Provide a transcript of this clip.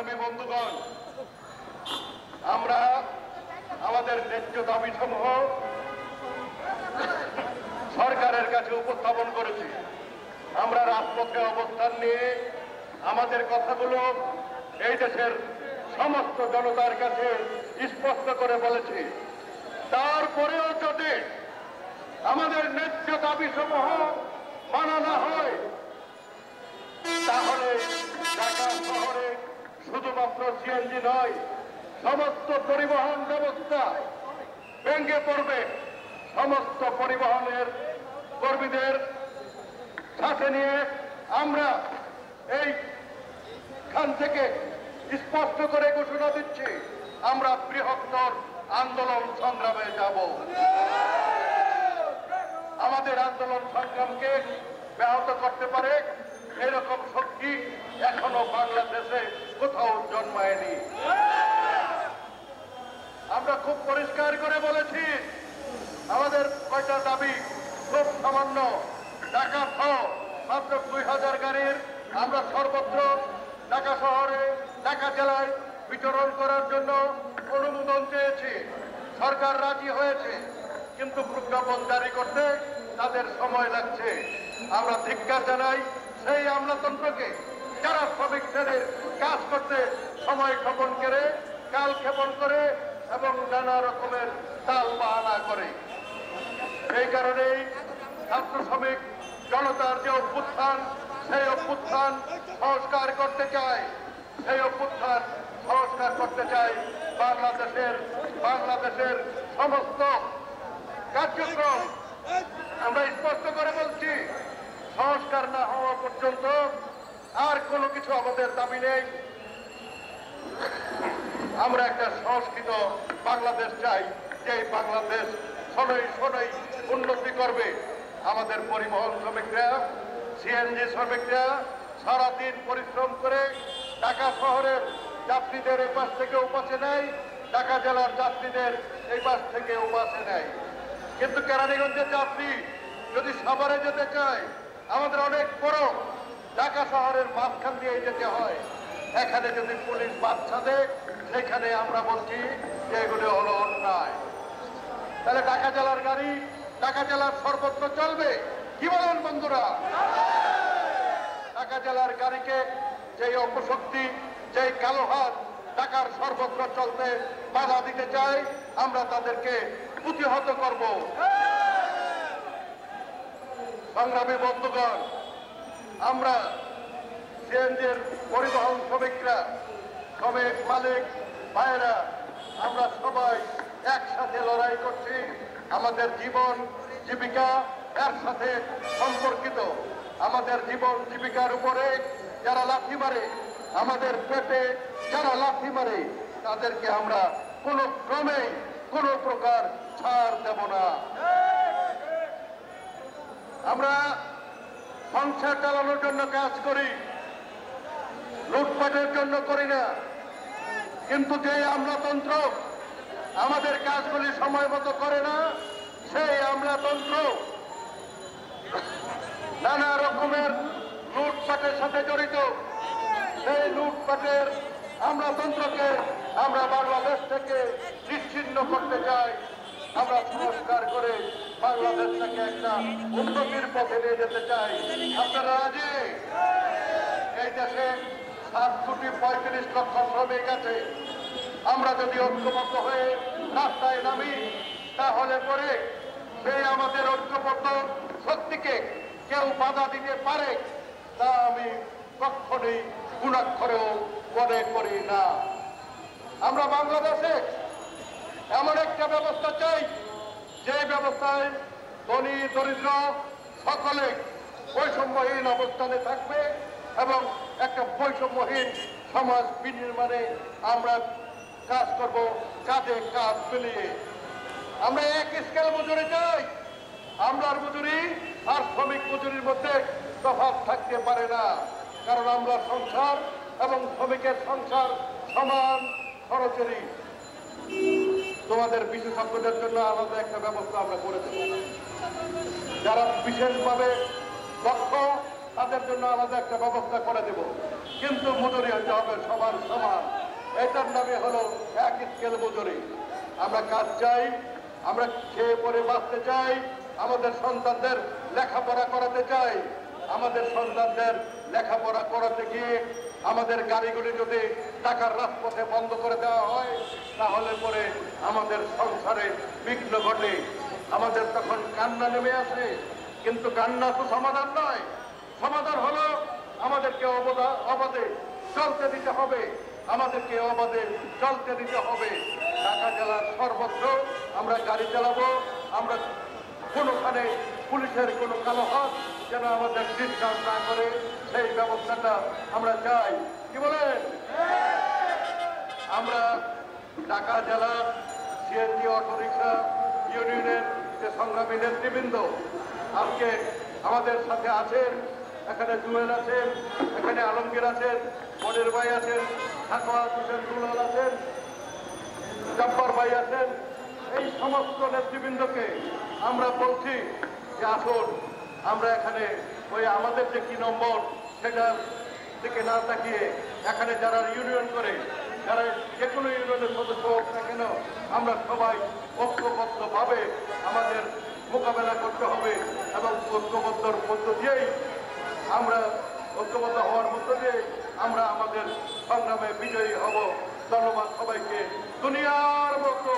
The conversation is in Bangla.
সংগ্রামী বন্ধুগণ, আমরা আমাদের ন্যায্য দাবিসমূহ সরকারের কাছে উপস্থাপন করেছি। আমরা রাজপথে অবস্থান নিয়ে আমাদের কথাগুলো এই দেশের সমস্ত জনতার কাছে স্পষ্ট করে বলেছি। তারপরেও যদি আমাদের ন্যায্য দাবিসমূহ মানা না হয়, তাহলে ঢাকা শহরে শুধুমাত্র সিএনজি নয়, সমস্ত পরিবহন ব্যবস্থা ভেঙে পড়বে। সমস্ত পরিবহনের কর্মীদের সাথে নিয়ে আমরা এইখান থেকে স্পষ্ট করে ঘোষণা দিচ্ছি, আমরা বৃহত্তর আন্দোলন সংগ্রামে যাব। আমাদের আন্দোলন সংগ্রামকে ব্যাহত করতে পারে এরকম শক্তি এখনো বাংলাদেশে কোথাও জন্মায়নি। আমরা খুব পরিষ্কার করে বলেছি, আমাদের কয়টা দাবি খুব সামান্য। ঢাকা সহ মাত্র 2000 গাড়ির আমরা সর্বত্র ঢাকা শহরে, ঢাকা জেলায় বিতরণ করার জন্য অনুমোদন চেয়েছি। সরকার রাজি হয়েছে, কিন্তু প্রজ্ঞাপন জারি করতে তাদের সময় লাগছে। আমরা ধিক্কার জানাই সেই আমলাতন্ত্রকে, যারা শ্রমিক শ্রেণীর কাজ করতে সময় ক্ষেপণ করে, কাল ক্ষেপণ করে এবং নানা রকমের তাল বাহানা করে। এই কারণেই ছাত্র শ্রমিক জনতার যে অভ্যুত্থান, সেই অভ্যুত্থান সংস্কার করতে চায়। সেই অভ্যুত্থান সংস্কার করতে চাই বাংলাদেশের সমস্ত কার্যক্রম। আমরা স্পষ্ট করে বলছি, সংস্কার না হওয়া পর্যন্ত আর কোনো কিছু আমাদের দাবি নেই। আমরা একটা সংস্কৃত বাংলাদেশ চাই, যে বাংলাদেশ শনৈ শনৈ উন্নতি করবে। আমাদের পরিবহন শ্রমিকরা, সিএনজি শ্রমিকরা সারাদিন পরিশ্রম করে ঢাকা শহরের যাত্রীদের এই পাশ থেকে ওপাশে নেয়, ঢাকা জেলার যাত্রীদের এই পাশ থেকে ওপাশে নেয়। কিন্তু কেরানীগঞ্জের যাত্রী যদি সাভারে যেতে চায়, আমাদের অনেক বড় ঢাকা শহরের মাঝখান দিয়ে যেতে হয়। এখানে যদি পুলিশ বাচ্চা দেয়, সেখানে আমরা বলছি যে এগুলো হলো অন্যায়। তাহলে ঢাকা জেলার গাড়ি ঢাকা জেলার সর্বত্র চলবে, কি বলেন বন্ধুরা? ঢাকা জেলার গাড়িকে যেই অপশক্তি, যেই কালো হাত ঢাকার সর্বত্র চলতে বাধা দিতে চাই, আমরা তাদেরকে প্রতিহত করব। সংগ্রামী বন্ধুগণ, আমরা সিএনজির পরিবহন শ্রমিকরা, শ্রমিক মালিক ভাইয়েরা, আমরা সবাই একসাথে লড়াই করছি। আমাদের জীবন জীবিকা এর সাথে সম্পর্কিত। আমাদের জীবন জীবিকার উপরে যারা লাথি মারে, আমাদের পেটে যারা লাথি মারে, তাদেরকে আমরা কোনো ক্রমে কোনো প্রকার ছাড় দেব না। আমরা সংসার চালানোর জন্য কাজ করি, লুটপাটের জন্য করি না। কিন্তু যে আমলাতন্ত্র আমাদের কাজগুলি সময় মতো করে না, সেই আমলাতন্ত্র নানা রকমের লুটপাটের সাথে জড়িত। সেই লুটপাটের আমলাতন্ত্রকে আমরা বাংলাদেশ থেকে নিশ্চিহ্ন করতে চাই। আমরা সংস্কার করে বাংলাদেশটাকে একটা উন্নতির পথে নিয়ে যেতে চাই। আপনারা রাজি? এই দেশে 7,35,00,000 শ্রমিক আছে। আমরা যদি ঐক্যবদ্ধ হয়ে রাস্তায় নামি, তাহলে পরে সেই আমাদের ঐক্যবদ্ধ শক্তিকে কেউ বাধা দিতে পারে, তা আমি কখনোই গুণাক্ষরেও মনে করি না। আমরা বাংলাদেশে এমন একটা ব্যবস্থা চাই, যে ব্যবস্থায় ধনী দরিদ্র সকলে বৈষম্যহীন অবস্থানে থাকবে এবং একটা বৈষম্যহীন সমাজ বিনির্মাণে আমরা কাজ করব, কাঁধে কাঁধ মিলিয়ে। আমরা এক স্কেল মজুরি চাই। আমরার মজুরি আর শ্রমিক মজুরির মধ্যে তফাৎ থাকতে পারে না, কারণ আমরা সংসার এবং শ্রমিকের সংসার সমান খরচেরই। তোমাদের বিশেষজ্ঞদের জন্য আলাদা একটা ব্যবস্থা আমরা করে দেব। যারা বিশেষভাবে দক্ষ, তাদের জন্য আলাদা একটা ব্যবস্থা করে দেব। কিন্তু মজুরি হতে হবে সবার সমান। এটার নামে হলো এক স্কেল মজুরি। আমরা কাজ চাই, আমরা খেয়ে পরে বাঁচতে চাই, আমাদের সন্তানদের লেখাপড়া করাতে চাই। আমাদের সন্তানদের লেখাপড়া করাতে গিয়ে আমাদের গাড়িগুলি যদি টাকার রাজপথে বন্ধ করে দেওয়া হয়, তাহলে পরে আমাদের সংসারে বিঘ্ন ঘটে, আমাদের তখন কান্না নেমে আসে। কিন্তু কান্না তো সমাধান নয়। সমাধান হলো আমাদেরকে অবাধে চলতে দিতে হবে, আমাদেরকে অবাধে চলতে দিতে হবে। ঢাকা জেলার সর্বত্র আমরা গাড়ি চালাবো, আমরা কোনোখানে পুলিশের কোনো কালো হাত যেন আমাদের ডিসকাউন্ট না করে, সেই ব্যবস্থাটা আমরা চাই। কি বলেন? আমরা ঢাকা জেলার সিএনজি অটোরিকশা ইউনিয়নের যে সংগ্রামী নেতৃবৃন্দ আজকে আমাদের সাথে আছেন, এখানে জুয়েল আছেন, এখানে আলমগীর আছেন, মনির ভাই আছেন, সাকওয়াত হোসেন দুলাল আছেন, জব্বার ভাই আছেন, এই সমস্ত নেতৃবৃন্দকে আমরা বলছি যে আসুন আমরা এখানে ওই আমাদের যে কি নম্বর সেটার দিকে না তাকিয়ে এখানে যারা ইউনিয়ন করে, যারা যে কোনো ইউনিয়নের সদস্য হোক না কেন, আমরা সবাই ঐক্যবদ্ধভাবে আমাদের মোকাবেলা করতে হবে এবং ঐক্যবদ্ধর মধ্য দিয়েই আমরা ঐক্যবদ্ধ হওয়ার মধ্য দিয়ে আমরা আমাদের সংগ্রামে বিজয়ী হব। ধন্যবাদ সবাইকে। দুনিয়ার মতো